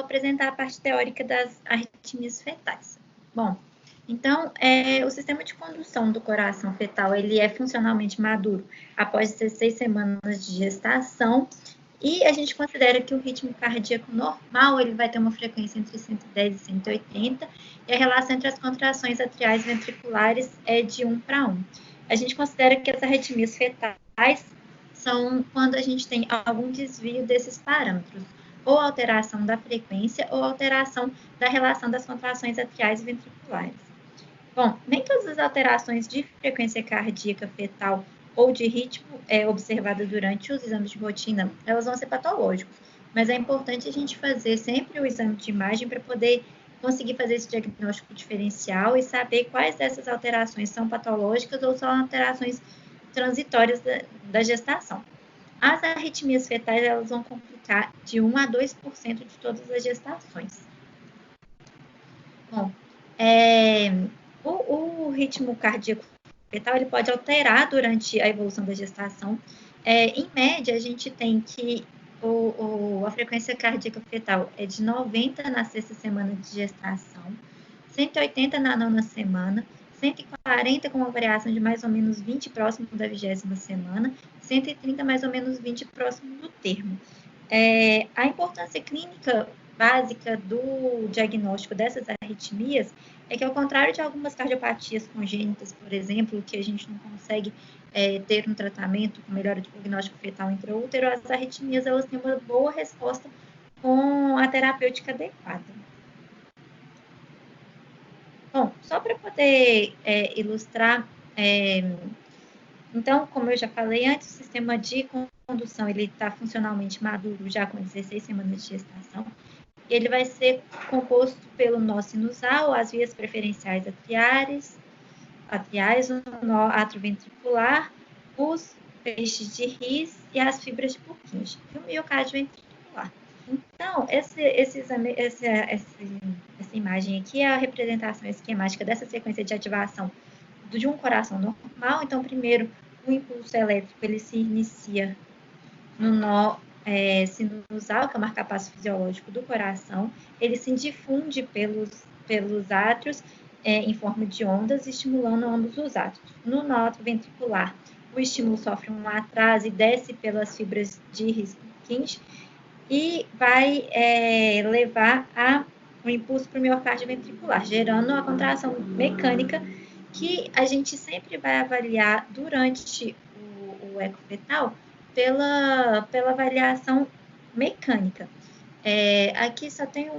apresentar a parte teórica das arritmias fetais. Bom, então, o sistema de condução do coração fetal, ele é funcionalmente maduro após 16 semanas de gestação, e a gente considera que o ritmo cardíaco normal, ele vai ter uma frequência entre 110 e 180, e a relação entre as contrações atriais e ventriculares é de 1:1. A gente considera que as arritmias fetais são quando a gente tem algum desvio desses parâmetros, ou alteração da frequência, ou alteração da relação das contrações atriais e ventriculares. Bom, nem todas as alterações de frequência cardíaca fetal ou de ritmo observada durante os exames de rotina, elas vão ser patológicos, mas é importante a gente fazer sempre o exame de imagem para poder conseguir fazer esse diagnóstico diferencial e saber quais dessas alterações são patológicas ou são alterações transitórias da gestação. As arritmias fetais, elas vão complicar de 1 a 2% de todas as gestações. Bom, o ritmo cardíaco fetal, ele pode alterar durante a evolução da gestação. Em média, a gente tem que a frequência cardíaca fetal é de 90 na sexta semana de gestação, 180 na nona semana, 140 com uma variação de mais ou menos 20 próximo da 20ª semana, 130 mais ou menos 20 próximo do termo. A importância clínica básica do diagnóstico dessas arritmias é que, ao contrário de algumas cardiopatias congênitas, por exemplo, que a gente não consegue ter um tratamento com melhora de prognóstico fetal intraútero, as arritmias, elas têm uma boa resposta com a terapêutica adequada. Bom, só para poder ilustrar, então, como eu já falei antes, o sistema de condução, ele está funcionalmente maduro já com 16 semanas de gestação. Ele vai ser composto pelo nó sinusal, as vias preferenciais atriais, o nó atrioventricular, os feixes de His e as fibras de Purkinje, e o miocárdio ventricular. Então, essa imagem aqui é a representação esquemática dessa sequência de ativação de um coração normal. Então, primeiro, o impulso elétrico, ele se inicia no nó sinusal, que é o marcapasso fisiológico do coração. Ele se difunde pelos átrios em forma de ondas, estimulando ambos os átrios. No nó ventricular, o estímulo sofre um atraso e desce pelas fibras de His-Purkinje e vai levar o impulso para o miocárdio ventricular, gerando uma contração mecânica que a gente sempre vai avaliar durante o eco fetal pela avaliação mecânica. Aqui só tem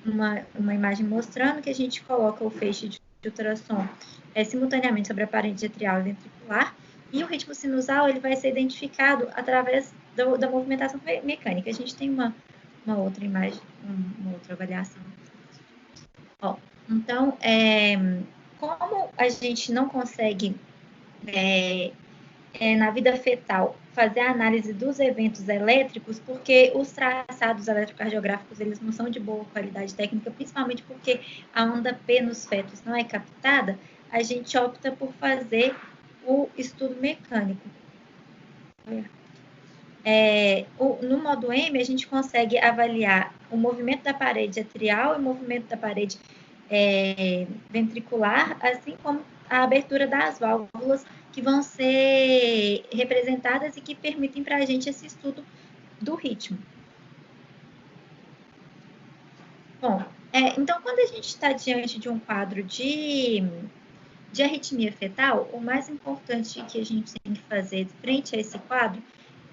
uma imagem mostrando que a gente coloca o feixe de ultrassom simultaneamente sobre a parede atrial e ventricular, e o ritmo sinusal, ele vai ser identificado através da movimentação mecânica. A gente tem uma outra imagem, uma outra avaliação. Então, como a gente não consegue, na vida fetal, fazer a análise dos eventos elétricos, porque os traçados eletrocardiográficos, eles não são de boa qualidade técnica, principalmente porque a onda P nos fetos não é captada, a gente opta por fazer o estudo mecânico. No modo M, a gente consegue avaliar o movimento da parede atrial e o movimento da parede ventricular, assim como a abertura das válvulas, que vão ser representadas e que permitem para a gente esse estudo do ritmo. Bom, então, quando a gente está diante de um quadro de arritmia fetal, o mais importante que a gente tem que fazer frente a esse quadro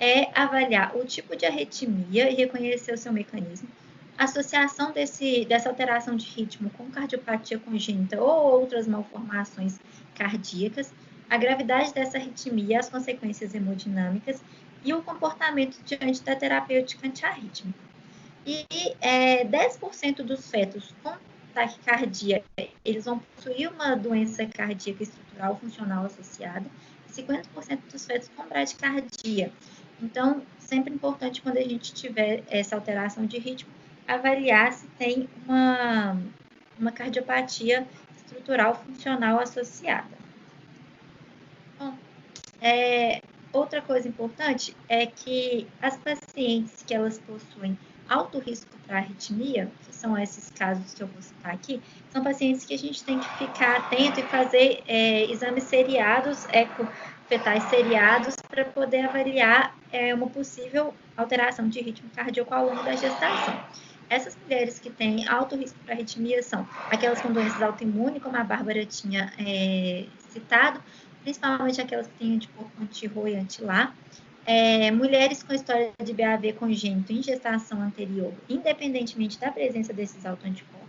é avaliar o tipo de arritmia e reconhecer o seu mecanismo, a associação dessa alteração de ritmo com cardiopatia congênita ou outras malformações cardíacas, a gravidade dessa arritmia, as consequências hemodinâmicas e o comportamento diante da terapêutica antiarrítmica. E 10% dos fetos com taquicardia, eles vão possuir uma doença cardíaca estrutural funcional associada, e 50% dos fetos com bradicardia. Então, sempre importante, quando a gente tiver essa alteração de ritmo, avaliar se tem uma cardiopatia estrutural funcional associada. Bom, outra coisa importante é que as pacientes que elas possuem alto risco para arritmia, que são esses casos que eu vou citar aqui, são pacientes que a gente tem que ficar atento e fazer exames seriados, ecofetais seriados, para poder avaliar uma possível alteração de ritmo cardíaco ao longo da gestação. Essas mulheres que têm alto risco para arritmia são aquelas com doenças autoimunes, como a Bárbara tinha citado, principalmente aquelas que têm anticorpo anti-RO e anti-LA, mulheres com história de BAV congênito em gestação anterior, independentemente da presença desses autoanticorpos,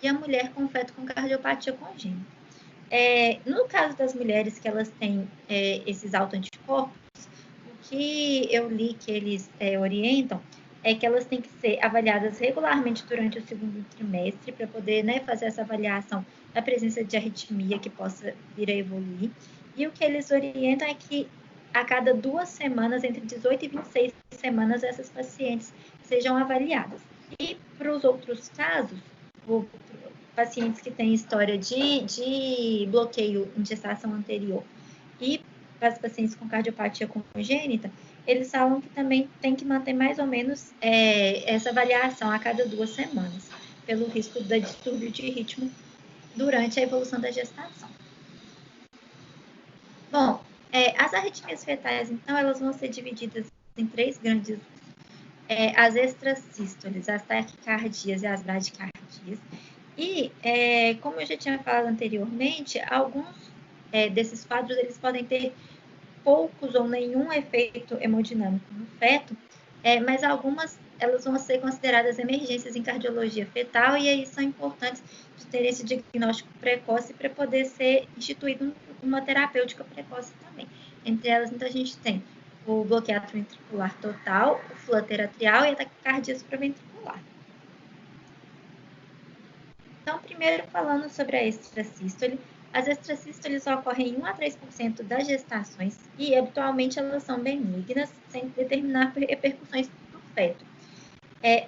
e a mulher com feto com cardiopatia congênita. No caso das mulheres que elas têm esses autoanticorpos, o que eu li que eles orientam é que elas têm que ser avaliadas regularmente durante o segundo trimestre para poder fazer essa avaliação da presença de arritmia que possa vir a evoluir. E o que eles orientam é que a cada 2 semanas, entre 18 e 26 semanas, essas pacientes sejam avaliadas. E para os outros casos, pacientes que têm história de bloqueio em gestação anterior e para os pacientes com cardiopatia congênita, eles falam que também tem que manter mais ou menos essa avaliação a cada 2 semanas, pelo risco de distúrbio de ritmo durante a evolução da gestação. Bom, as arritmias fetais, então, elas vão ser divididas em 3 grandes grupos. As extrasístoles, as taquicardias e as bradicardias. E, como eu já tinha falado anteriormente, alguns desses quadros, eles podem ter poucos ou nenhum efeito hemodinâmico no feto, mas algumas elas vão ser consideradas emergências em cardiologia fetal e aí são importantes de ter esse diagnóstico precoce para poder ser instituído uma terapêutica precoce também. Entre elas, então, a gente tem o bloqueio atrioventricular total, o flutter atrial e a taquicardia supraventricular. Então, primeiro falando sobre a extrasístole, as extrasístoles ocorrem em 1 a 3% das gestações e, habitualmente, elas são benignas, sem determinar repercussões no feto.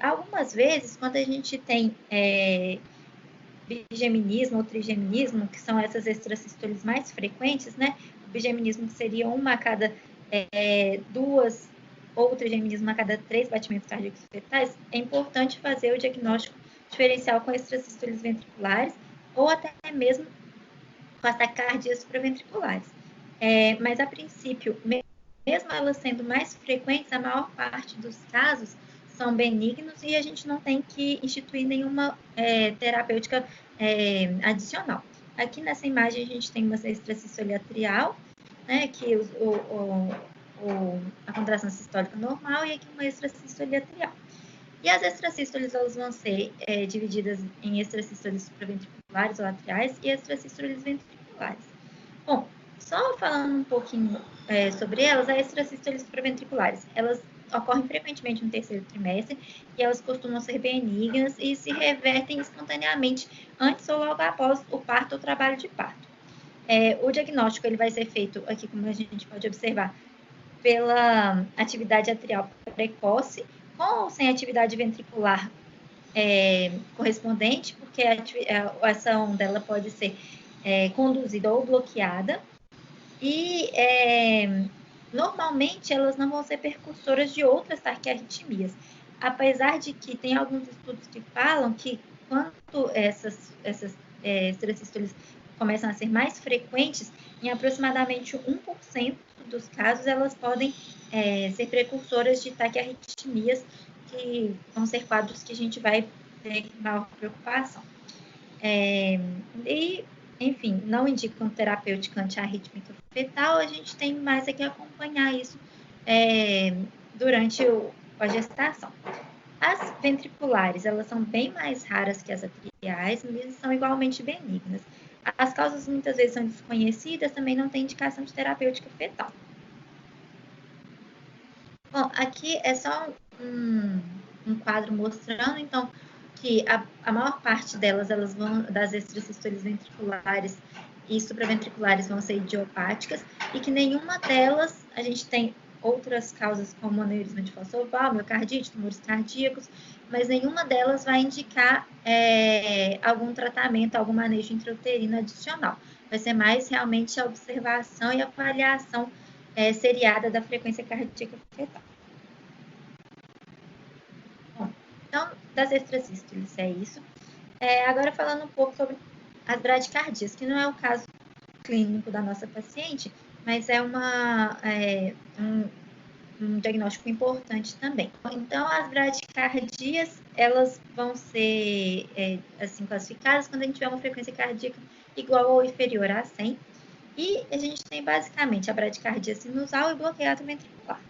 Algumas vezes, quando a gente tem bigeminismo ou trigeminismo, que são essas extrasístoles mais frequentes, né? O bigeminismo seria uma a cada 2, ou o trigeminismo a cada 3 batimentos cardíacos fetais, é importante fazer o diagnóstico diferencial com extrasístoles ventriculares ou até mesmo com as taquicardias supraventriculares. Mas, a princípio, mesmo elas sendo mais frequentes, a maior parte dos casos são benignos e a gente não tem que instituir nenhuma terapêutica adicional. Aqui nessa imagem a gente tem uma extrasístole atrial, né, que a contração sistólica normal, e aqui uma extrasístole atrial. E as extrasístoles, elas vão ser divididas em extrasístoles supraventriculares ou atriais e extrasístoles ventriculares. Bom, só falando um pouquinho sobre elas, as extrasístoles supraventriculares, elas ocorrem frequentemente no terceiro trimestre e elas costumam ser benignas e se revertem espontaneamente antes ou logo após o parto ou trabalho de parto. O diagnóstico ele vai ser feito aqui, como a gente pode observar, pela atividade atrial precoce, com ou sem atividade ventricular correspondente, porque essa onda ela pode ser conduzida ou bloqueada, e normalmente elas não vão ser percursoras de outras taquiarritmias, apesar de que tem alguns estudos que falam que quando essas extrasístoles começam a ser mais frequentes, em aproximadamente 1% dos casos elas podem ser precursoras de taquiarritmias, que vão ser quadros que a gente vai ter maior preocupação. E, enfim, não indicam terapêutica antiarrítmica fetal, a gente tem mais que acompanhar isso durante a gestação. As ventriculares, elas são bem mais raras que as atriais, mas são igualmente benignas. As causas muitas vezes são desconhecidas, também não tem indicação de terapêutica fetal. Bom, aqui é só um quadro mostrando, então, que a maior parte delas, das extrasístoles ventriculares e supraventriculares vão ser idiopáticas e que nenhuma delas, a gente tem outras causas como aneurisma de fossa oval, miocardite, tumores cardíacos, mas nenhuma delas vai indicar algum tratamento, algum manejo intrauterino adicional. Vai ser mais realmente a observação e avaliação seriada da frequência cardíaca fetal. Bom, Então, das extrasístoles é isso. Agora falando um pouco sobre as bradicardias, que não é o caso clínico da nossa paciente, mas é um diagnóstico importante também. Então, as bradicardias, elas vão ser assim classificadas quando a gente tiver uma frequência cardíaca igual ou inferior a 100. E a gente tem basicamente a bradicardia sinusal e bloqueio atrioventricular.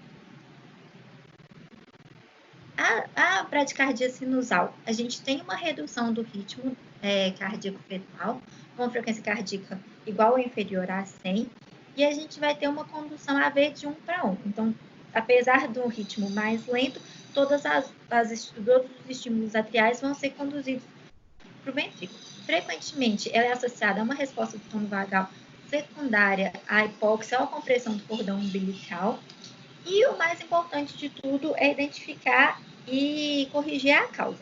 A bradicardia sinusal, a gente tem uma redução do ritmo cardíaco fetal, com frequência cardíaca igual ou inferior a 100, e a gente vai ter uma condução AV de 1 para 1. Então, apesar do ritmo mais lento, todos os estímulos atriais vão ser conduzidos para o ventrículo. Frequentemente, ela é associada a uma resposta do tono vagal secundária à hipóxia ou à compressão do cordão umbilical. E o mais importante de tudo é identificar e corrigir a causa.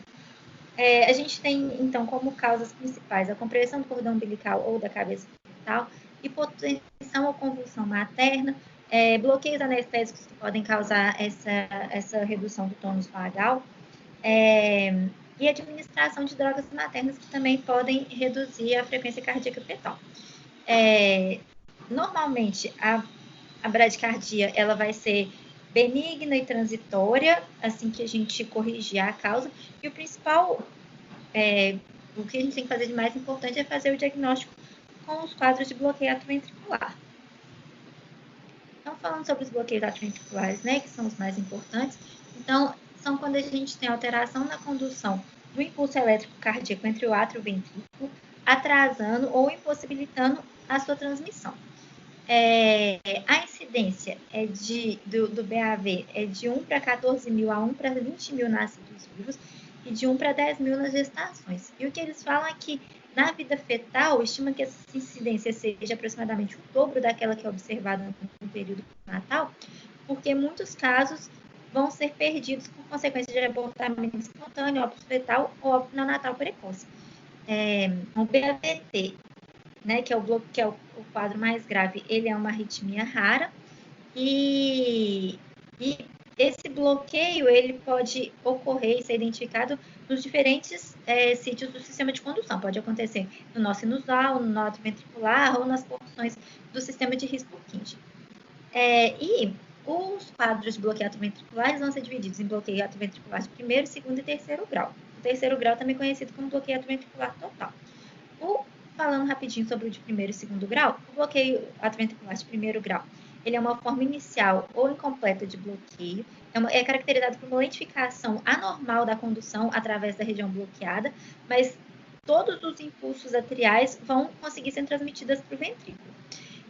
A gente tem, então, como causas principais a compressão do cordão umbilical ou da cabeça fetal, hipotensão ou convulsão materna, bloqueios anestésicos que podem causar essa redução do tônus vagal, e administração de drogas maternas que também podem reduzir a frequência cardíaca fetal. Normalmente, a bradicardia ela vai ser benigna e transitória, assim que a gente corrigir a causa. E o principal, o que a gente tem que fazer de mais importante é fazer o diagnóstico com os quadros de bloqueio atrioventricular. Então, falando sobre os bloqueios atrioventriculares, né, que são os mais importantes, então, são quando a gente tem alteração na condução do impulso elétrico cardíaco entre o átrio e o ventrículo, atrasando ou impossibilitando a sua transmissão. A incidência do BAV é de 1 para 14 mil a 1 para 20 mil nascidos vivos e de 1 para 10 mil nas gestações. E o que eles falam é que na vida fetal, estima que essa incidência seja aproximadamente o dobro daquela que é observada no período natal, porque muitos casos vão ser perdidos por consequência de abortamento espontâneo, óbito fetal ou óbito neonatal precoce. O BAVT, né, que é o quadro mais grave, ele é uma arritmia rara e esse bloqueio ele pode ocorrer e ser identificado nos diferentes sítios do sistema de condução. Pode acontecer no nó sinusal, no nó atrioventricular ou nas porções do sistema de His-Purkinje. E os quadros de bloqueio atrioventricular vão ser divididos em bloqueio atrioventricular de primeiro, segundo e terceiro grau. O terceiro grau também conhecido como bloqueio atrioventricular total. Falando rapidinho sobre o de primeiro e segundo grau, o bloqueio atrioventricular de primeiro grau, ele é uma forma inicial ou incompleta de bloqueio, é caracterizado por uma lentificação anormal da condução através da região bloqueada, mas todos os impulsos atriais vão conseguir ser transmitidos para o ventrículo.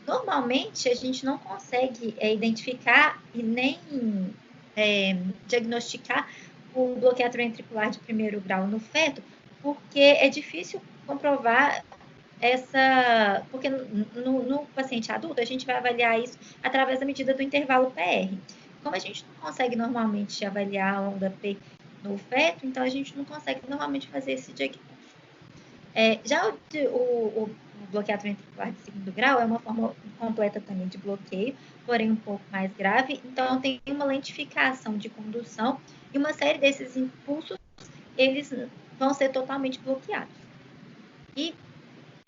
Normalmente, a gente não consegue identificar e nem diagnosticar o bloqueio atrioventricular de primeiro grau no feto, porque é difícil comprovar porque no paciente adulto, a gente vai avaliar isso através da medida do intervalo PR. Como a gente não consegue normalmente avaliar a onda P no feto, então a gente não consegue normalmente fazer esse diagnóstico. Já o bloqueio atrioventricular de segundo grau é uma forma completa também de bloqueio, porém um pouco mais grave, então tem uma lentificação de condução e uma série desses impulsos, eles vão ser totalmente bloqueados. E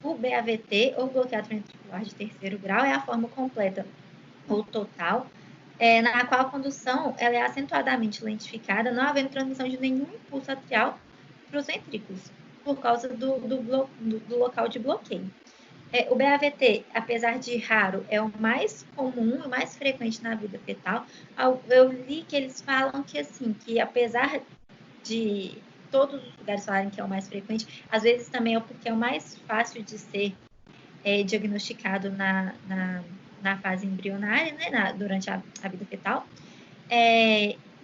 o BAVT, ou bloqueio atrioventricular de terceiro grau, é a forma completa ou total, na qual a condução ela é acentuadamente lentificada, não havendo transmissão de nenhum impulso atrial para os ventrículos, por causa do local de bloqueio. O BAVT, apesar de raro, é o mais comum e mais frequente na vida fetal. Eu li que eles falam que, assim, que apesar de todos os lugares falarem que é o mais frequente, às vezes também é porque é o mais fácil de ser diagnosticado na fase embrionária, né, durante a vida fetal.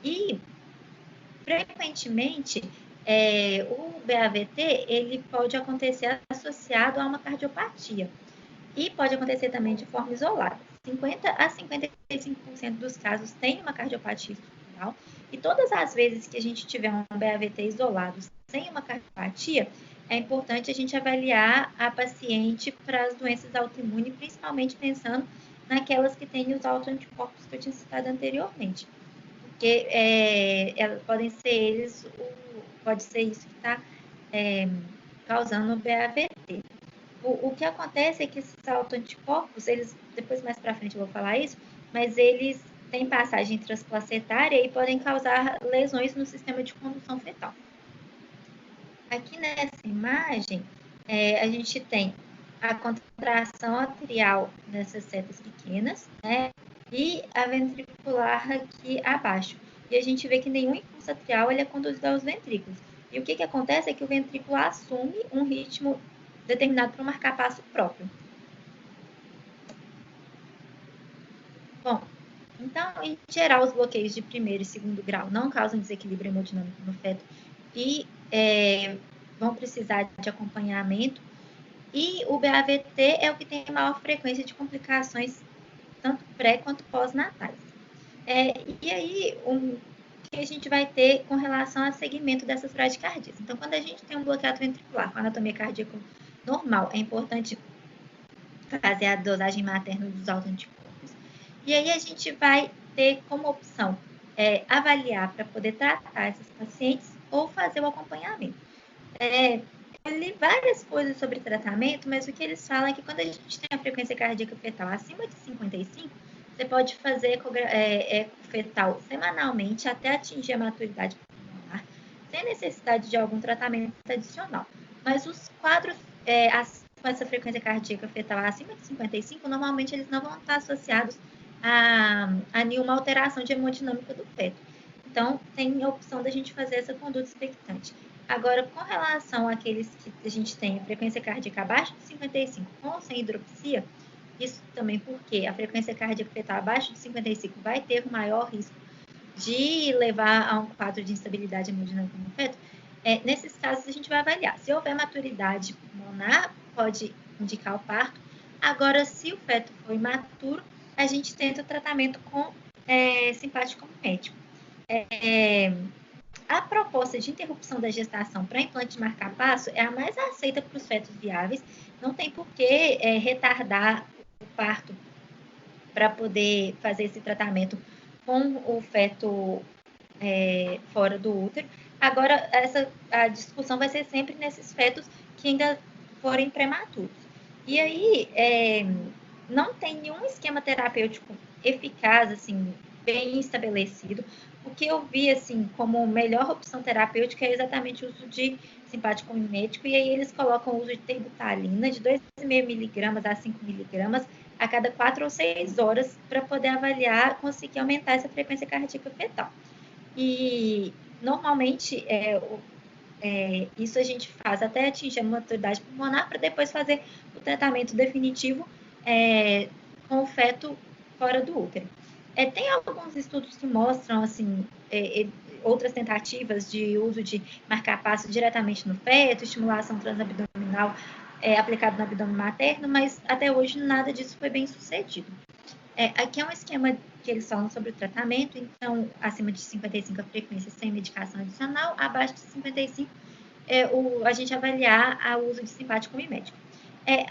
E, frequentemente, o BAVT ele pode acontecer associado a uma cardiopatia. E pode acontecer também de forma isolada. 50 a 55% dos casos tem uma cardiopatia estrutural. E todas as vezes que a gente tiver um BAVT isolado sem uma cardiopatia, é importante a gente avaliar a paciente para as doenças autoimunes, principalmente pensando naquelas que têm os autoanticorpos que eu tinha citado anteriormente. porque podem ser eles, pode ser isso que está causando o BAVT. O que acontece é que esses autoanticorpos, eles, depois mais para frente eu vou falar isso, mas eles têm passagem transplacentária e podem causar lesões no sistema de condução fetal. Aqui nessa imagem, a gente tem a contração atrial nessas setas pequenas, né? E a ventricular aqui abaixo. E a gente vê que nenhum impulso atrial ele é conduzido aos ventrículos. E o que acontece é que o ventrículo assume um ritmo determinado para um marcapasso próprio. Bom, então, em geral, os bloqueios de primeiro e segundo grau não causam desequilíbrio hemodinâmico no feto e vão precisar de acompanhamento. E o BAVT é o que tem maior frequência de complicações, tanto pré quanto pós-natais. E aí, o que a gente vai ter com relação ao segmento dessas bradicardias? Então, quando a gente tem um bloqueio ventricular com anatomia cardíaca normal, é importante fazer a dosagem materna dos autoanticorpos. E aí a gente vai ter como opção avaliar para poder tratar essas pacientes ou fazer o acompanhamento. Eu li várias coisas sobre tratamento, mas o que eles falam é que quando a gente tem a frequência cardíaca fetal acima de 55, você pode fazer eco fetal semanalmente até atingir a maturidade pulmonar, sem necessidade de algum tratamento adicional. Mas os quadros com essa frequência cardíaca fetal acima de 55, normalmente eles não vão estar associados a nenhuma alteração de hemodinâmica do feto. Então, tem a opção da gente fazer essa conduta expectante. Agora, com relação àqueles que a gente tem a frequência cardíaca abaixo de 55 com ou sem hidropsia, isso também porque a frequência cardíaca fetal abaixo de 55 vai ter um maior risco de levar a um quadro de instabilidade hemodinâmica no feto. Nesses casos, a gente vai avaliar. Se houver maturidade pulmonar, pode indicar o parto. Agora, se o feto for imaturo, a gente tenta o tratamento com simpático médico. A proposta de interrupção da gestação para implante de marcapasso é a mais aceita para os fetos viáveis. Não tem por que retardar o parto para poder fazer esse tratamento com o feto fora do útero. Agora, a discussão vai ser sempre nesses fetos que ainda forem prematuros. E aí, não tem nenhum esquema terapêutico eficaz, assim, bem estabelecido. O que eu vi, assim, como melhor opção terapêutica é exatamente o uso de simpático mimético, e aí eles colocam o uso de terbutalina de 2,5 mg a 5 mg a cada 4 ou 6 horas para poder avaliar, conseguir aumentar essa frequência cardíaca fetal. E, normalmente, isso a gente faz até atingir a maturidade pulmonar para depois fazer o tratamento definitivo com o feto fora do útero. Tem alguns estudos que mostram, assim, outras tentativas de uso de marcapasso diretamente no feto, estimulação transabdominal aplicada no abdômen materno, mas até hoje nada disso foi bem sucedido. Aqui é um esquema que eles falam sobre o tratamento, então, acima de 55 a frequência sem medicação adicional, abaixo de 55 a gente avaliar o uso de simpático mimético.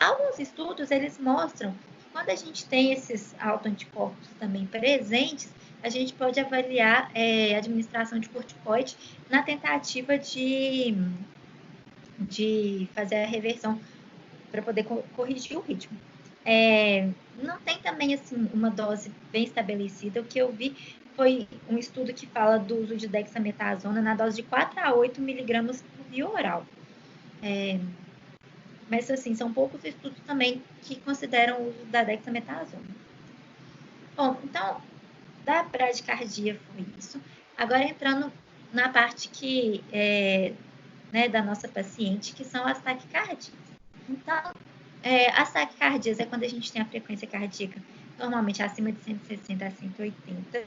Alguns estudos, eles mostram que quando a gente tem esses autoanticorpos também presentes, a gente pode avaliar a administração de corticoide na tentativa de fazer a reversão para poder corrigir o ritmo. Não tem também assim uma dose bem estabelecida. O que eu vi foi um estudo que fala do uso de dexametasona na dose de 4 a 8 miligramas por via oral. Mas, assim, são poucos estudos também que consideram o uso da dexametasona. Bom, então, da bradicardia foi isso. Agora, entrando na parte que da nossa paciente, que são as taquicardias. Então, as taquicardias é quando a gente tem a frequência cardíaca normalmente acima de 160 a 180,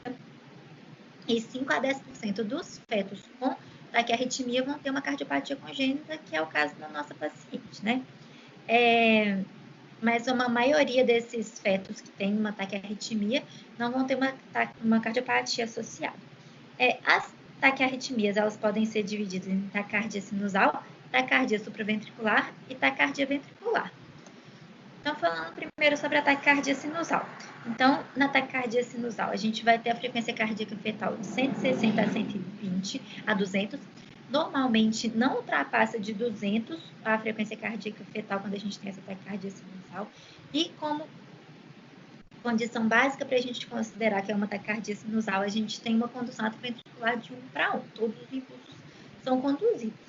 e 5 a 10% dos fetos com taquiarritmia vão ter uma cardiopatia congênita, que é o caso da nossa paciente, né? Mas uma maioria desses fetos que têm uma taquiarritmia não vão ter uma cardiopatia associada. As taquiarritmias, elas podem ser divididas em taquicardia sinusal, taquicardia supraventricular e taquicardia ventricular. Então, falando primeiro sobre a taquicardia sinusal. Então, na taquicardia sinusal, a gente vai ter a frequência cardíaca fetal de 160 a 120 a 200. Normalmente, não ultrapassa de 200 a frequência cardíaca fetal quando a gente tem essa taquicardia sinusal. E como condição básica para a gente considerar que é uma taquicardia sinusal, a gente tem uma condução atrioventricular de 1 para 1. Todos os impulsos são conduzidos.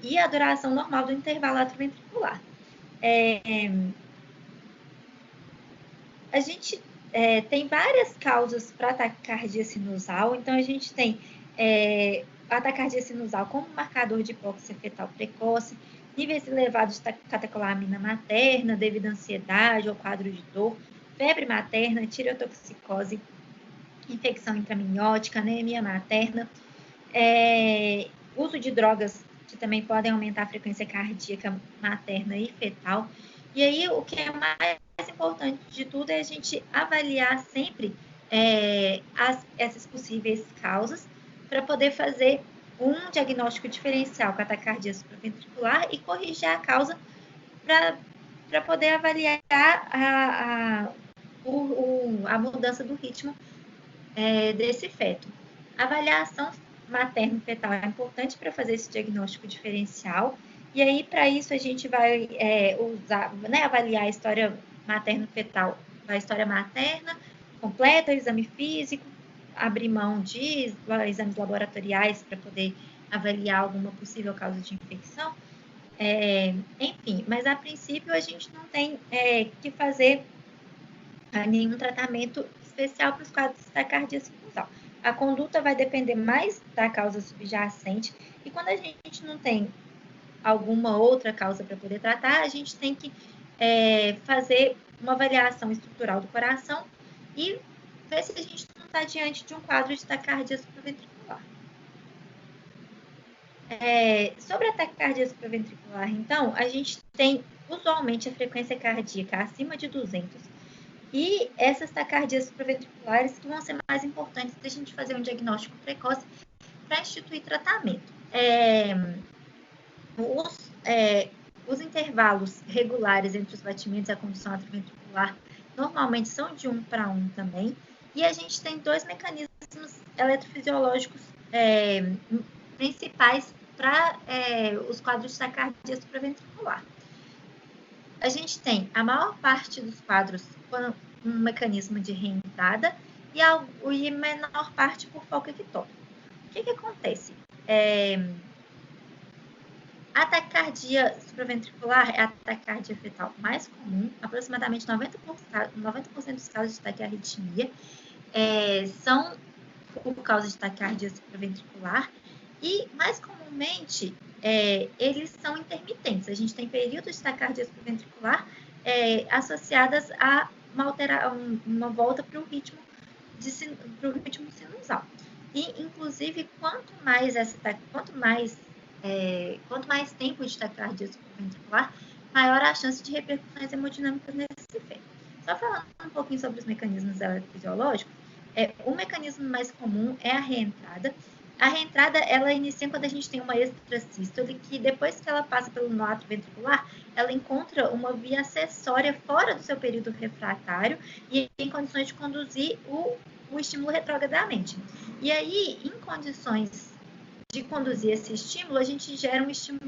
E a duração normal do intervalo atrioventricular. A gente tem várias causas para a taquicardia sinusal. Então, a gente tem a taquicardia sinusal como marcador de hipóxia fetal precoce, níveis elevados de catecolamina materna devido à ansiedade ou quadro de dor, febre materna, tireotoxicose, infecção intraminiótica, anemia materna, uso de drogas que também podem aumentar a frequência cardíaca materna e fetal. E aí, o que é mais importante de tudo é a gente avaliar sempre essas possíveis causas para poder fazer um diagnóstico diferencial com a taquicardia supraventricular e corrigir a causa para poder avaliar a mudança do ritmo desse feto. A avaliação materno-fetal é importante para fazer esse diagnóstico diferencial. E aí, para isso, a gente vai avaliar a história materno-fetal, a história materna completa, o exame físico, abrir mão de exames laboratoriais para poder avaliar alguma possível causa de infecção. Enfim, mas a princípio a gente não tem que fazer nenhum tratamento especial para os quadros de taquicardia sinusal. A conduta vai depender mais da causa subjacente e quando a gente não tem alguma outra causa para poder tratar, a gente tem que fazer uma avaliação estrutural do coração e ver se a gente não está diante de um quadro de taquicardia supraventricular. Sobre a taquicardia supraventricular, então, a gente tem usualmente a frequência cardíaca acima de 200 e essas taquicardias supraventriculares que vão ser mais importantes da gente fazer um diagnóstico precoce para instituir tratamento. Os intervalos regulares entre os batimentos e a condução atrioventricular normalmente são de 1 para 1 também. E a gente tem dois mecanismos eletrofisiológicos principais para os quadros de taquicardia supraventricular. A gente tem a maior parte dos quadros com um mecanismo de reentrada e a menor parte por foco ectópico. O que acontece? A taquicardia supraventricular é a taquicardia fetal mais comum, aproximadamente 90% dos casos de taquiarritmia são por causa de taquicardia supraventricular e, mais comumente, eles são intermitentes. A gente tem períodos de taquicardia supraventricular associadas a uma volta para o ritmo sinusal. E, inclusive, quanto mais tempo de taquicardia supraventricular, maior a chance de repercussões hemodinâmicas nesse efeito. Só falando um pouquinho sobre os mecanismos eletrofisiológicos, o mecanismo mais comum é a reentrada. A reentrada, ela inicia quando a gente tem uma extrasístole, que depois que ela passa pelo nó atrioventricular, ela encontra uma via acessória fora do seu período refratário e em condições de conduzir o estímulo retrogradamente. E aí, em condições de conduzir esse estímulo, a gente gera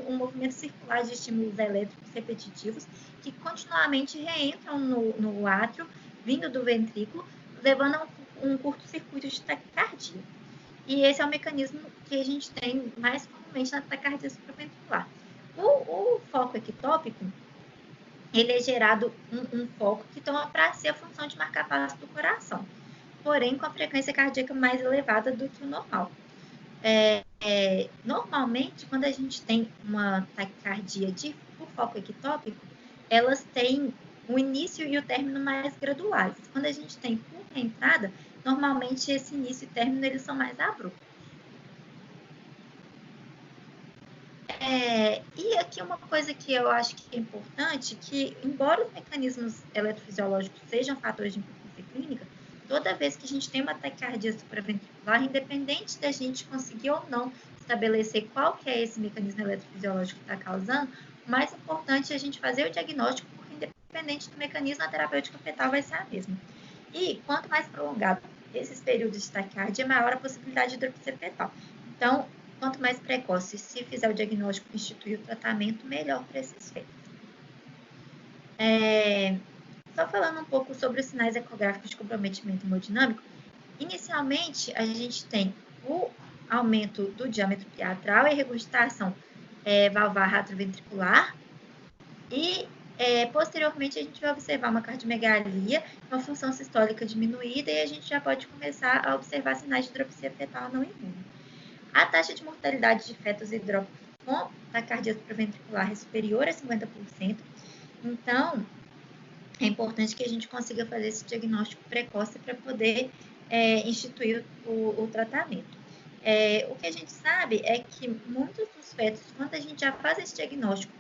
um movimento circular de estímulos elétricos repetitivos que continuamente reentram no átrio, vindo do ventrículo, levando a um curto-circuito de taquicardia. E esse é o mecanismo que a gente tem mais comumente na taquicardia supraventricular. O foco ectópico, ele é gerado um foco que toma para si a função de marcar passo do coração, porém com a frequência cardíaca mais elevada do que o normal. Normalmente, quando a gente tem uma taquicardia por foco ectópico, elas têm o início e o término mais graduais. Quando a gente tem por reentrada, normalmente esse início e término eles são mais abruptos. E aqui uma coisa que eu acho que é importante, que embora os mecanismos eletrofisiológicos sejam fatores de importância clínica, toda vez que a gente tem uma taquicardia supraventricular, independente da gente conseguir ou não estabelecer qual que é esse mecanismo eletrofisiológico que está causando, o mais importante é a gente fazer o diagnóstico, porque independente do mecanismo, a terapêutica fetal vai ser a mesma. E quanto mais prolongado esses períodos de taquicardia, maior a possibilidade de hidropsia fetal. Então, quanto mais precoce se fizer o diagnóstico e instituir o tratamento, melhor para esses fetos. Só falando um pouco sobre os sinais ecográficos de comprometimento hemodinâmico, inicialmente a gente tem o aumento do diâmetro teatral e regurgitação valvar retroventricular e posteriormente a gente vai observar uma cardiomegalia, uma função sistólica diminuída e a gente já pode começar a observar sinais de hidropsia fetal não imune. A taxa de mortalidade de fetos hidrópicos com taquicardia supraventricular é superior a 50%, então é importante que a gente consiga fazer esse diagnóstico precoce para poder instituir o tratamento. O que a gente sabe é que muitos dos fetos, quando a gente já faz esse diagnóstico,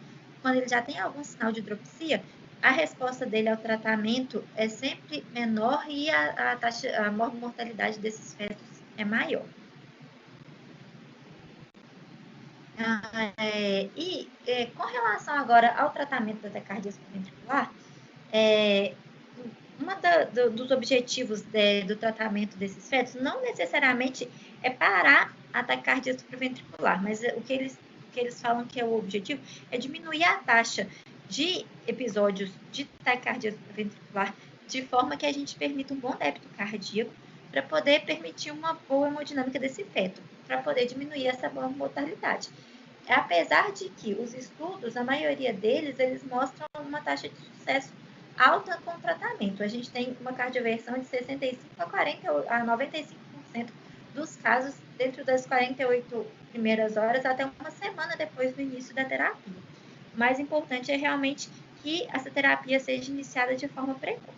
quando ele já tem algum sinal de hidropsia, a resposta dele ao tratamento é sempre menor e a mortalidade desses fetos é maior. Com relação agora ao tratamento da taquicardia supraventricular, dos objetivos do tratamento desses fetos não necessariamente é parar a taquicardia supraventricular, mas o que eles falam que é o objetivo é diminuir a taxa de episódios de taquicardia supraventricular de forma que a gente permita um bom débito cardíaco para poder permitir uma boa hemodinâmica desse feto, para poder diminuir essa mortalidade. Apesar de que os estudos, a maioria deles, eles mostram uma taxa de sucesso alta com o tratamento. A gente tem uma cardioversão de 65% a 95% dos casos dentro das 48 primeiras horas até uma semana depois do início da terapia. O mais importante é realmente que essa terapia seja iniciada de forma precoce.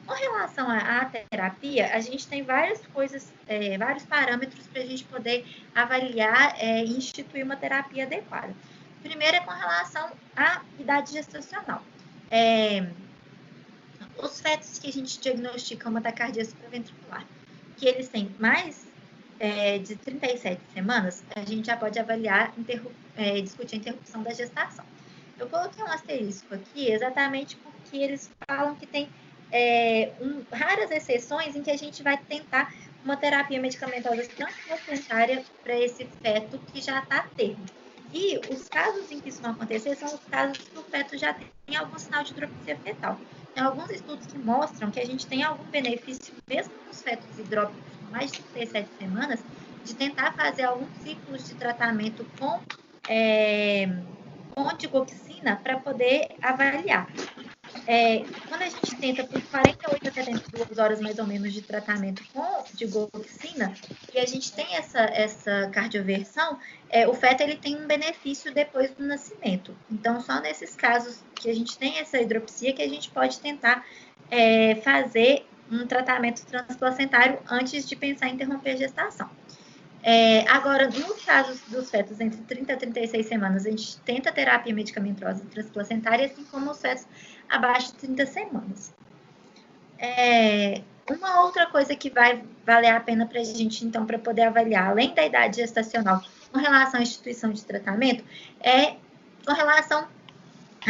Com relação à terapia, a gente tem várias coisas, vários parâmetros para a gente poder avaliar e instituir uma terapia adequada. Primeiro é com relação à idade gestacional. Os fetos que a gente diagnostica uma taquicardia supraventricular, que eles têm mais de 37 semanas, a gente já pode avaliar, discutir a interrupção da gestação. Eu coloquei um asterisco aqui exatamente porque eles falam que tem raras exceções em que a gente vai tentar uma terapia medicamentosa transplacentária para esse feto que já está a termo. E os casos em que isso não acontecer são os casos que o feto já tem algum sinal de hidropsia fetal. Tem alguns estudos que mostram que a gente tem algum benefício, mesmo nos fetos hidrópicos com mais de 37 semanas, de tentar fazer alguns ciclos de tratamento com digoxina para poder avaliar. Quando a gente tenta por 48 a 72 horas mais ou menos de tratamento com digoxina e a gente tem essa cardioversão, o feto ele tem um benefício depois do nascimento. Então, só nesses casos que a gente tem essa hidropsia que a gente pode tentar fazer um tratamento transplacentário antes de pensar em interromper a gestação. Agora, nos casos dos fetos entre 30 a 36 semanas, a gente tenta terapia medicamentosa transplacentária, assim como os fetos abaixo de 30 semanas. Uma outra coisa que vai valer a pena para a gente, então, para poder avaliar, além da idade gestacional, com relação à instituição de tratamento, é com relação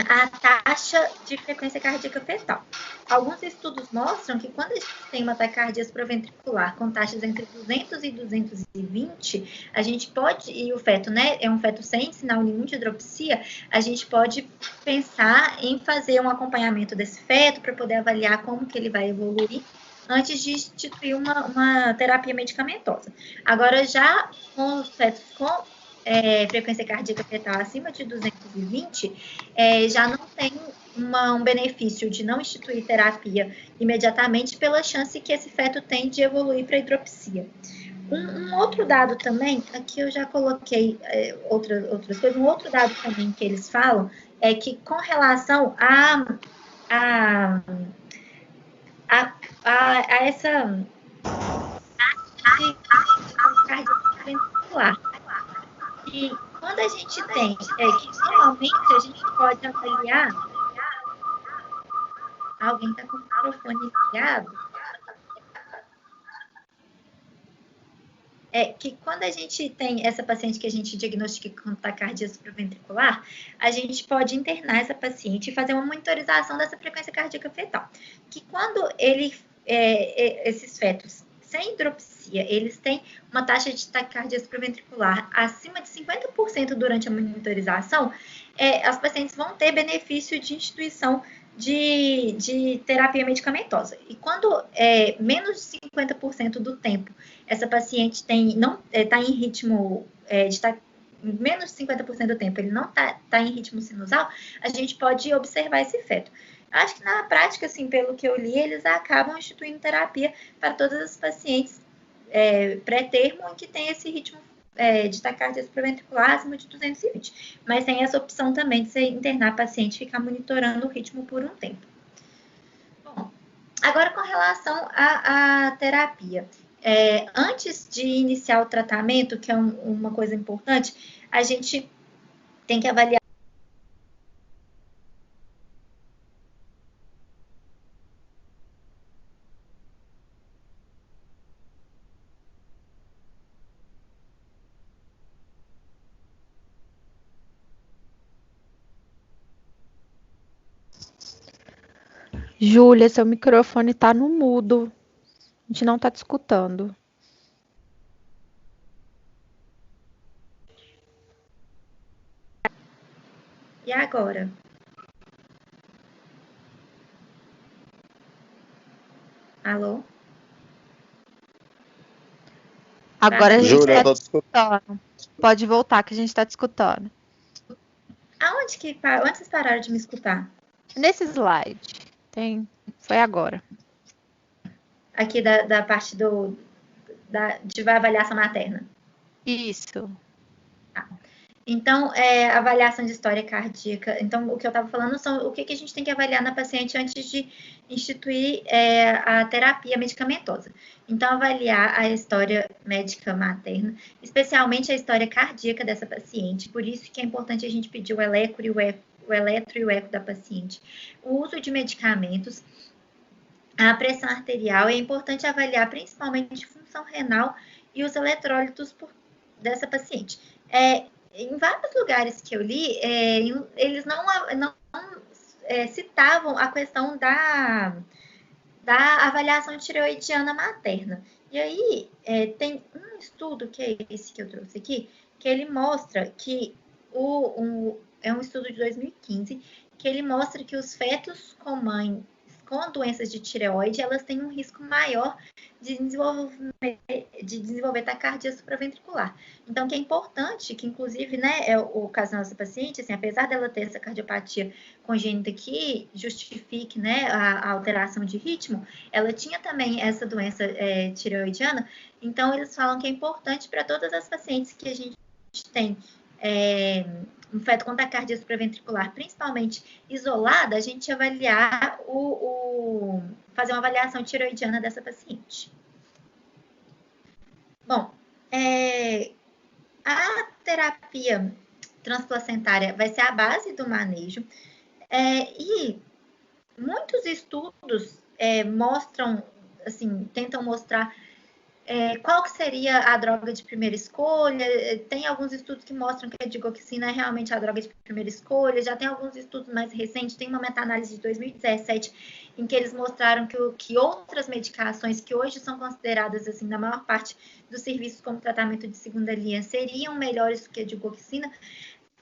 à taxa de frequência cardíaca fetal. Alguns estudos mostram que quando a gente tem uma taquicardia supraventricular com taxas entre 200 e 220, a gente pode, e o feto, né, é um feto sem sinal nenhum de hidropsia, a gente pode pensar em fazer um acompanhamento desse feto para poder avaliar como que ele vai evoluir antes de instituir uma terapia medicamentosa. Agora, já com os fetos com frequência cardíaca fetal acima de 220, já não tem um benefício de não instituir terapia imediatamente pela chance que esse feto tem de evoluir para hidropsia. Um outro dado também, aqui eu já coloquei outras coisas, um outro dado também que eles falam é que com relação a essa cardíaca ventricular, e quando a gente tem, que normalmente a gente pode avaliar. Alguém está com o microfone ligado? é que quando a gente tem essa paciente que a gente diagnostica com taquicardia supraventricular, a gente pode internar essa paciente e fazer uma monitorização dessa frequência cardíaca fetal. Que quando esses fetos sem hidropsia, eles têm uma taxa de taquicardia supraventricular acima de 50% durante a monitorização, as pacientes vão ter benefício de instituição de terapia medicamentosa. E quando menos de 50% do tempo essa paciente está em ritmo menos de 50% do tempo ele não está em ritmo sinusal, a gente pode observar esse feto. Acho que na prática, assim, pelo que eu li, eles acabam instituindo terapia para todas as pacientes pré-termo em que tem esse ritmo de taquicardia supraventricular acima de 220. Mas tem essa opção também de você internar a paciente e ficar monitorando o ritmo por um tempo. Bom, agora com relação à terapia. Antes de iniciar o tratamento, que é uma coisa importante, a gente tem que avaliar. Júlia, seu microfone está no mudo. A gente não está te escutando. E agora? Alô? Agora a gente Júlia, está eu tô te escutando. Pode voltar que a gente está te escutando. Onde vocês pararam de me escutar? Nesse slide. Foi agora. Aqui da parte de avaliação materna. Isso. Então, avaliação de história cardíaca. Então, o que eu estava falando são o que a gente tem que avaliar na paciente antes de instituir a terapia medicamentosa. Então, avaliar a história médica materna, especialmente a história cardíaca dessa paciente. Por isso que é importante a gente pedir o eletro e o eco da paciente. O uso de medicamentos, a pressão arterial. É importante avaliar principalmente função renal e os eletrólitos dessa paciente. Em vários lugares que eu li, eles não citavam a questão da avaliação tireoidiana materna. E aí, tem um estudo, que é esse que eu trouxe aqui, que ele mostra que é um estudo de 2015, que ele mostra que os fetos com mãe com doenças de tireoide, elas têm um risco maior de desenvolver taquicardia supraventricular. Então, que é importante, que inclusive, né, é o caso da nossa paciente, assim, apesar dela ter essa cardiopatia congênita que justifique, né, a alteração de ritmo, ela tinha também essa doença tireoidiana. Então, eles falam que é importante para todas as pacientes que a gente tem um feto com taquicardia supraventricular, principalmente isolada, a gente avaliar fazer uma avaliação tireoidiana dessa paciente. Bom, a terapia transplacentária vai ser a base do manejo, e muitos estudos mostram, assim, tentam mostrar qual que seria a droga de primeira escolha. Tem alguns estudos que mostram que a digoxina é realmente a droga de primeira escolha. Já tem alguns estudos mais recentes, tem uma meta-análise de 2017, em que eles mostraram que outras medicações que hoje são consideradas, assim, na maior parte dos serviços como tratamento de segunda linha, seriam melhores do que a digoxina.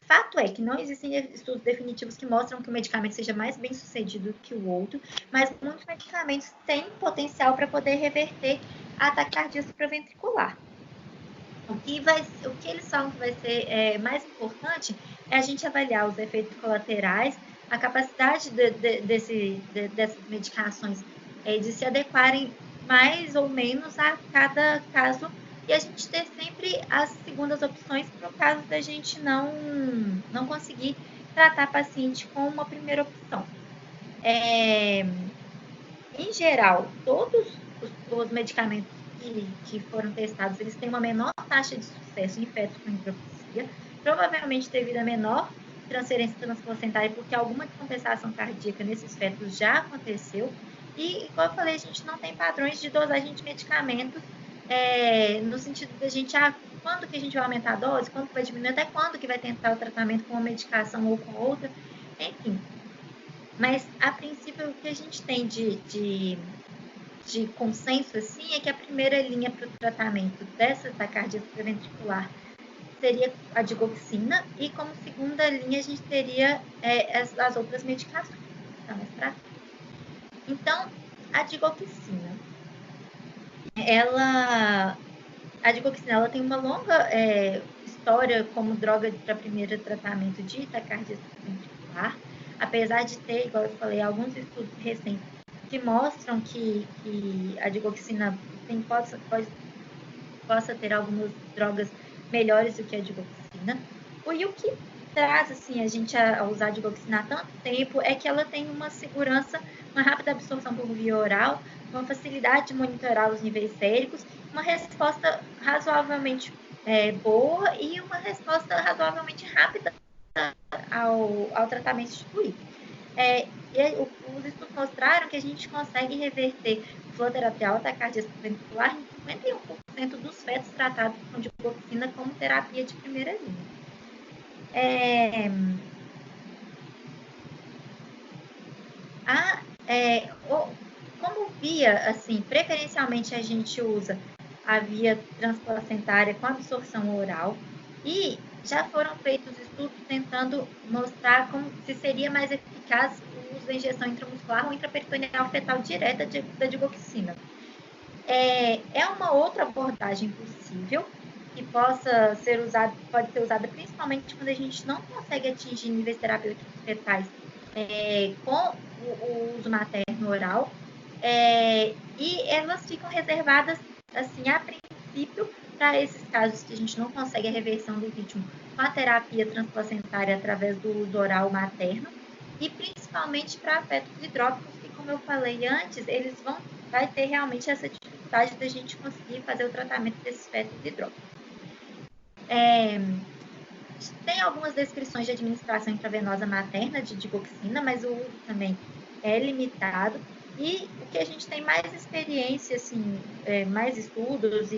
Fato é que não existem estudos definitivos que mostram que o medicamento seja mais bem sucedido que o outro, mas muitos medicamentos têm potencial para poder reverter a taquicardia supraventricular. O que eles falam que vai ser mais importante é a gente avaliar os efeitos colaterais, a capacidade dessas medicações de se adequarem mais ou menos a cada caso, e a gente ter sempre as segundas opções para o caso da gente não conseguir tratar a paciente com uma primeira opção. Em geral, todos os medicamentos que foram testados, eles têm uma menor taxa de sucesso em fetos com hidropsia, provavelmente devido a menor transferência transplacentária, porque alguma descompensação cardíaca nesses fetos já aconteceu. E, como eu falei, a gente não tem padrões de dosagem de medicamentos no sentido da gente, quando que a gente vai aumentar a dose, quando que vai diminuir, até quando que vai tentar o tratamento com uma medicação ou com outra, enfim. Mas, a princípio, o que a gente tem de consenso, assim, é que a primeira linha para o tratamento dessa taquicardia supraventricular seria a digoxina, e como segunda linha a gente teria as outras medicações. Tá mais pra... Então, a digoxina, a digoxina ela tem uma longa história como droga para primeiro tratamento de taquicardia supraventricular, apesar de ter, igual eu falei, alguns estudos recentes que mostram que a digoxina possa ter algumas drogas melhores do que a digoxina. E o que traz assim, a gente a usar a digoxina há tanto tempo é que ela tem uma segurança, uma rápida absorção por via oral, uma facilidade de monitorar os níveis séricos, uma resposta razoavelmente boa e uma resposta razoavelmente rápida ao tratamento instituído. Os estudos mostraram que a gente consegue reverter o flow terapial taquicardia supraventricular em 51% dos fetos tratados com digoxina como terapia de primeira linha. Como via, assim, preferencialmente a gente usa a via transplacentária com absorção oral, e já foram feitos estudos tentando mostrar se seria mais eficaz o uso da injeção intramuscular ou intraperitoneal fetal direta da digoxina. É uma outra abordagem possível que pode ser usada principalmente quando a gente não consegue atingir níveis terapêuticos fetais com o uso materno oral, e elas ficam reservadas, assim, a princípio, para esses casos que a gente não consegue a reversão do ritmo com a terapia transplacentária através do uso oral materno, e principalmente para fetos hidrópicos, que, como eu falei antes, vai ter realmente essa dificuldade da gente conseguir fazer o tratamento desses fetos hidrópicos. Tem algumas descrições de administração intravenosa materna de digoxina, mas o uso também é limitado. E o que a gente tem mais experiência, assim, mais estudos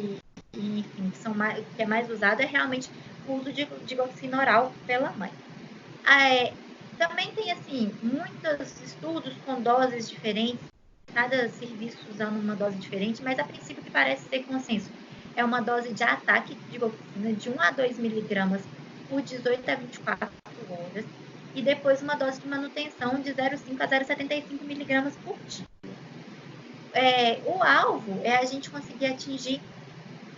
enfim, que é mais usado é realmente o uso de digoxina oral pela mãe. Também tem, assim, muitos estudos com doses diferentes, cada serviço usando uma dose diferente, mas a princípio que parece ser consenso é uma dose de ataque de digoxina de 1 a 2 miligramas por 18 a 24 horas, e depois uma dose de manutenção de 0,5 a 0,75 miligramas por dia. O alvo é a gente conseguir atingir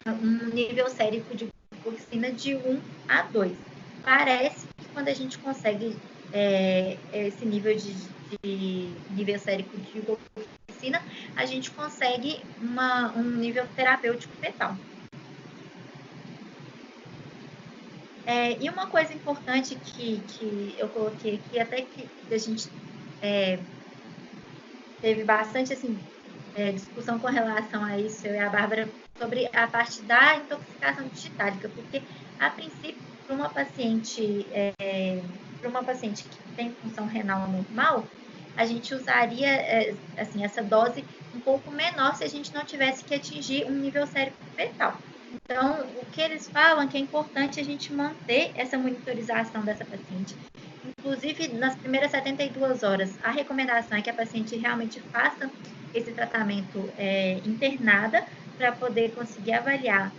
um nível sérico de digoxina de 1 a 2. Parece que quando a gente consegue esse nível de nível sérico de digoxina, a gente consegue um nível terapêutico fetal. E uma coisa importante que eu coloquei aqui, até que a gente teve bastante assim, discussão com relação a isso, eu e a Bárbara, sobre a parte da intoxicação digitálica, porque, a princípio, para uma paciente que tem função renal normal, a gente usaria assim, essa dose um pouco menor se a gente não tivesse que atingir um nível sérico fetal. Então, o que eles falam é que é importante a gente manter essa monitorização dessa paciente. Inclusive, nas primeiras 72 horas, a recomendação é que a paciente realmente faça esse tratamento internada, para poder conseguir avaliar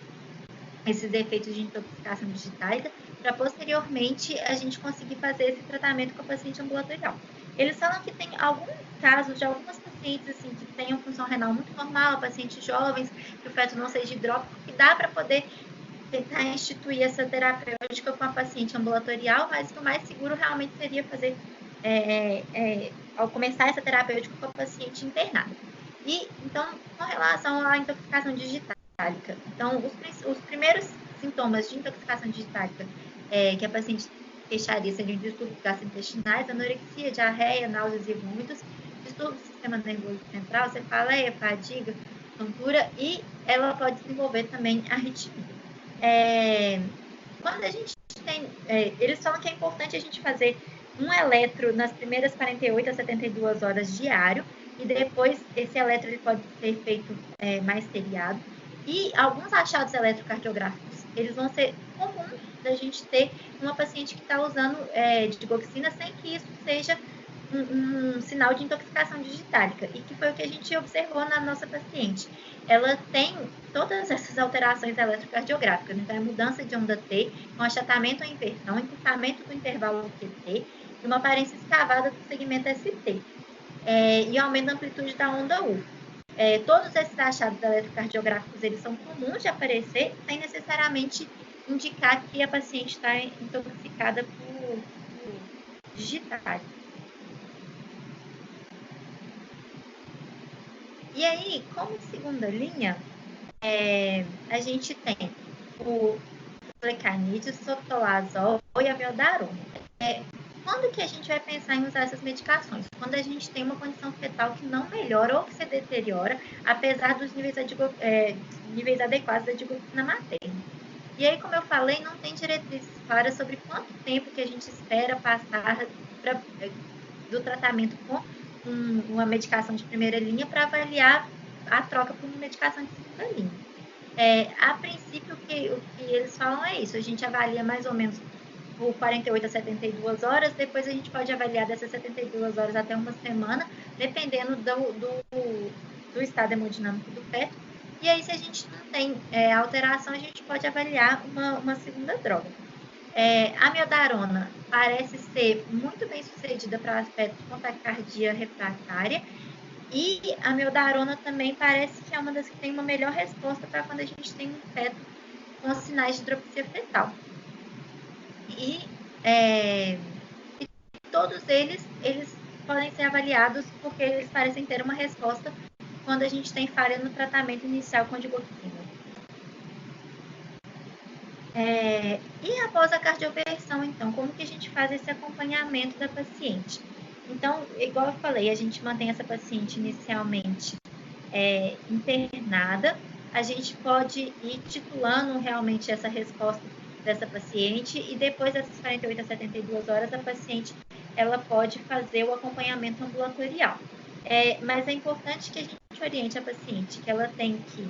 esses efeitos de intoxicação digitálica, para posteriormente a gente conseguir fazer esse tratamento com a paciente ambulatorial. Eles falam que tem alguns casos de algumas pacientes assim, que tenham função renal muito normal, pacientes jovens, que o feto não seja hidrópico, que dá para poder tentar instituir essa terapêutica com a paciente ambulatorial, mas que o mais seguro realmente seria fazer, ao começar essa terapêutica com a paciente internada. E, então, com relação à intoxicação digitálica, então, os primeiros sintomas de intoxicação digitálica que a paciente queixaria seriam distúrbios gastrointestinais, anorexia, diarreia, náuseas e vômitos, distúrbios do sistema nervoso central, cefaleia, fadiga, tontura, e ela pode desenvolver também arritmia. Quando a gente tem... eles falam que é importante a gente fazer um eletro nas primeiras 48 a 72 horas diário, e depois esse eletro ele pode ser feito mais seriado. E alguns achados eletrocardiográficos, eles vão ser comuns da gente ter uma paciente que está usando digoxina sem que isso seja um sinal de intoxicação digitálica, e que foi o que a gente observou na nossa paciente. Ela tem todas essas alterações eletrocardiográficas, então é mudança de onda T, um achatamento ou inversão, encurtamento do intervalo QT e uma aparência escavada do segmento ST, e aumento da amplitude da onda U. Todos esses achados eletrocardiográficos, eles são comuns de aparecer, sem necessariamente indicar que a paciente está intoxicada por digitais. E aí, como segunda linha, a gente tem o lecanídeo, sotalazol e a amiodarona. Quando que a gente vai pensar em usar essas medicações? Quando a gente tem uma condição fetal que não melhora ou que se deteriora, apesar dos níveis adequados da digoxina materna. E aí, como eu falei, não tem diretrizes claras sobre quanto tempo que a gente espera passar do tratamento com uma medicação de primeira linha para avaliar a troca por uma medicação de segunda linha. A princípio, o que eles falam é isso: a gente avalia mais ou menos por 48 a 72 horas, depois a gente pode avaliar dessas 72 horas até uma semana, dependendo do estado hemodinâmico do feto. E aí, se a gente não tem alteração, a gente pode avaliar uma segunda droga. A amiodarona parece ser muito bem sucedida para aspectos com taquicardia refratária, e a amiodarona também parece que é uma das que tem uma melhor resposta para quando a gente tem um feto com sinais de hidropsia fetal. E todos eles podem ser avaliados porque eles parecem ter uma resposta quando a gente tem falha no tratamento inicial com digoxina. E após a cardioversão, então, como que a gente faz esse acompanhamento da paciente? Então, igual eu falei, a gente mantém essa paciente inicialmente internada, a gente pode ir titulando realmente essa resposta dessa paciente, e depois dessas 48 a 72 horas, a paciente ela pode fazer o acompanhamento ambulatorial. Mas é importante que a gente oriente a paciente que ela tem que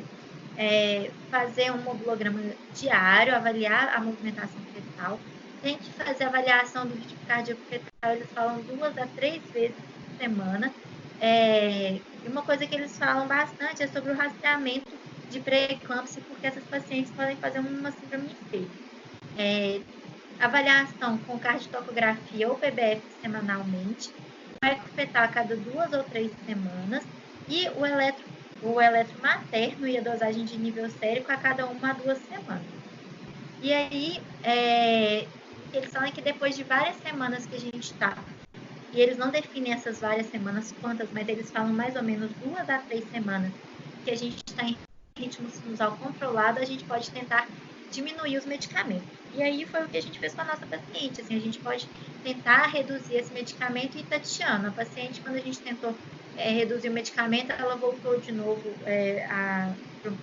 fazer um mobilograma diário, avaliar a movimentação fetal, tem que fazer a avaliação do ritmo cardíaco fetal, eles falam 2 a 3 vezes por semana. E uma coisa que eles falam bastante é sobre o rastreamento de pré-eclâmpsia, porque essas pacientes podem fazer uma síndrome de espelho. Avaliação com cardiotocografia ou PBF semanalmente, o eco fetal a cada 2 ou 3 semanas, e o eletro materno e a dosagem de nível sérico a cada 1 a 2 semanas. E aí, eles falam que depois de várias semanas que a gente está, e eles não definem essas várias semanas quantas, mas eles falam mais ou menos 2 a 3 semanas que a gente está em ritmo sinusal controlado, a gente pode tentar diminuir os medicamentos. E aí foi o que a gente fez com a nossa paciente. Assim, a gente pode tentar reduzir esse medicamento e tateando. A paciente, quando a gente tentou reduzir o medicamento, ela voltou de novo para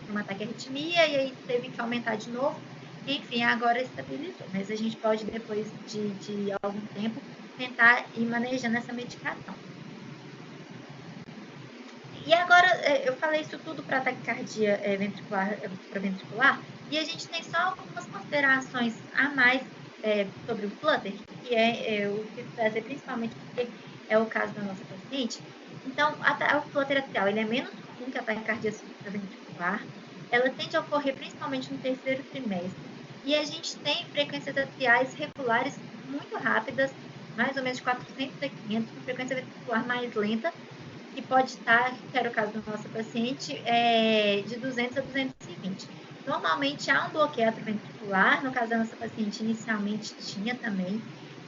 uma taquiarritmia, e aí teve que aumentar de novo. Enfim, agora estabilizou. Mas a gente pode, depois de algum tempo, tentar ir manejando essa medicação. E agora, eu falei isso tudo para taquicardia supraventricular, e a gente tem só algumas considerações a mais sobre o flutter, que eu quis trazer principalmente porque é o caso da nossa paciente. Então, o flutter atrial ele é menos comum que a taquicardia supraventricular, ela tende a ocorrer principalmente no terceiro trimestre, e a gente tem frequências atriais regulares muito rápidas, mais ou menos de 400 a 500, com frequência ventricular mais lenta, que pode estar, que era o caso da nossa paciente, de 200 a 220. Normalmente há um bloqueio atrioventricular, no caso da nossa paciente inicialmente tinha também,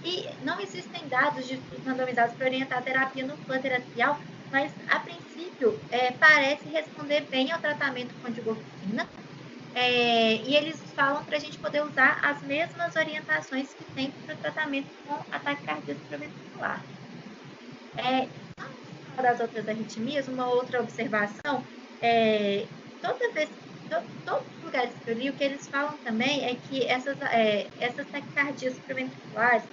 e não existem dados de estudos randomizados para orientar a terapia no flutter atrial, mas a princípio parece responder bem ao tratamento com digoxina, e eles falam para a gente poder usar as mesmas orientações que tem para o tratamento com ataque cardíaco supraventricular. Das outras arritmias, uma outra observação, todos os lugares que eu li, o que eles falam também é que essas taquicardias supraventriculares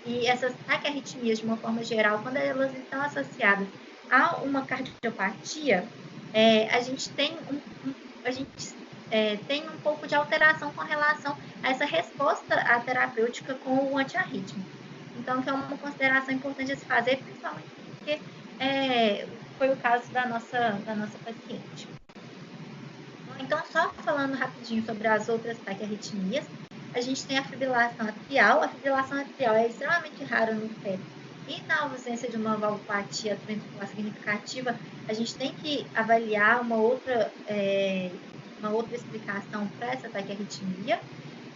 e essas taquiarritmias, de uma forma geral, quando elas estão associadas a uma cardiopatia, a gente tem um pouco de alteração com relação a essa resposta à terapêutica com o antiarrítmico. Então, que é uma consideração importante a se fazer, principalmente porque foi o caso da nossa paciente. Então, só falando rapidinho sobre as outras taquiarritmias, a gente tem a fibrilação atrial. A fibrilação atrial é extremamente rara no feto. E na ausência de uma valvopatia ventricular significativa, a gente tem que avaliar uma outra explicação para essa taquiarritmia.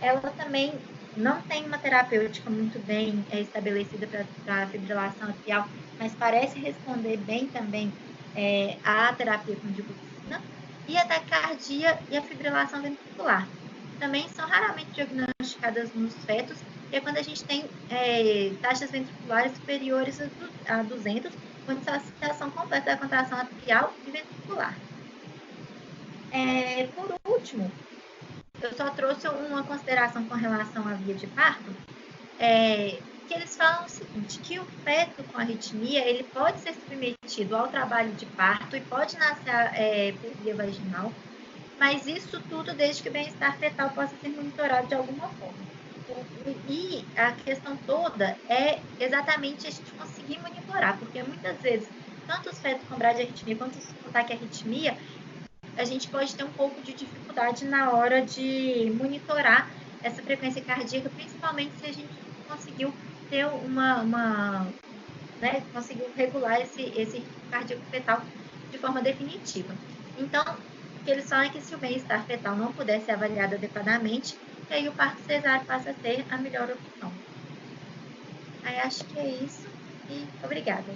Ela também não tem uma terapêutica muito bem estabelecida para a fibrilação atrial, mas parece responder bem também à terapia com digoxina. E a taquicardia e a fibrilação ventricular também são raramente diagnosticadas nos fetos, e é quando a gente tem taxas ventriculares superiores a 200, com dissociação completa da contração atrial e ventricular. Por último, eu só trouxe uma consideração com relação à via de parto, que eles falam o seguinte, que o feto com arritmia, ele pode ser submetido ao trabalho de parto e pode nascer por via vaginal, mas isso tudo desde que o bem-estar fetal possa ser monitorado de alguma forma. E a questão toda é exatamente a gente conseguir monitorar, porque muitas vezes, tanto os fetos com bradiarritmia quanto os com taquiarritmia, a gente pode ter um pouco de dificuldade na hora de monitorar essa frequência cardíaca, principalmente se a gente conseguiu ter conseguiu regular esse ritmo cardíaco fetal de forma definitiva. Então, o que eles falam é que se o bem-estar fetal não puder ser avaliado adequadamente, aí o parto cesáreo passa a ser a melhor opção. Aí acho que é isso e obrigada.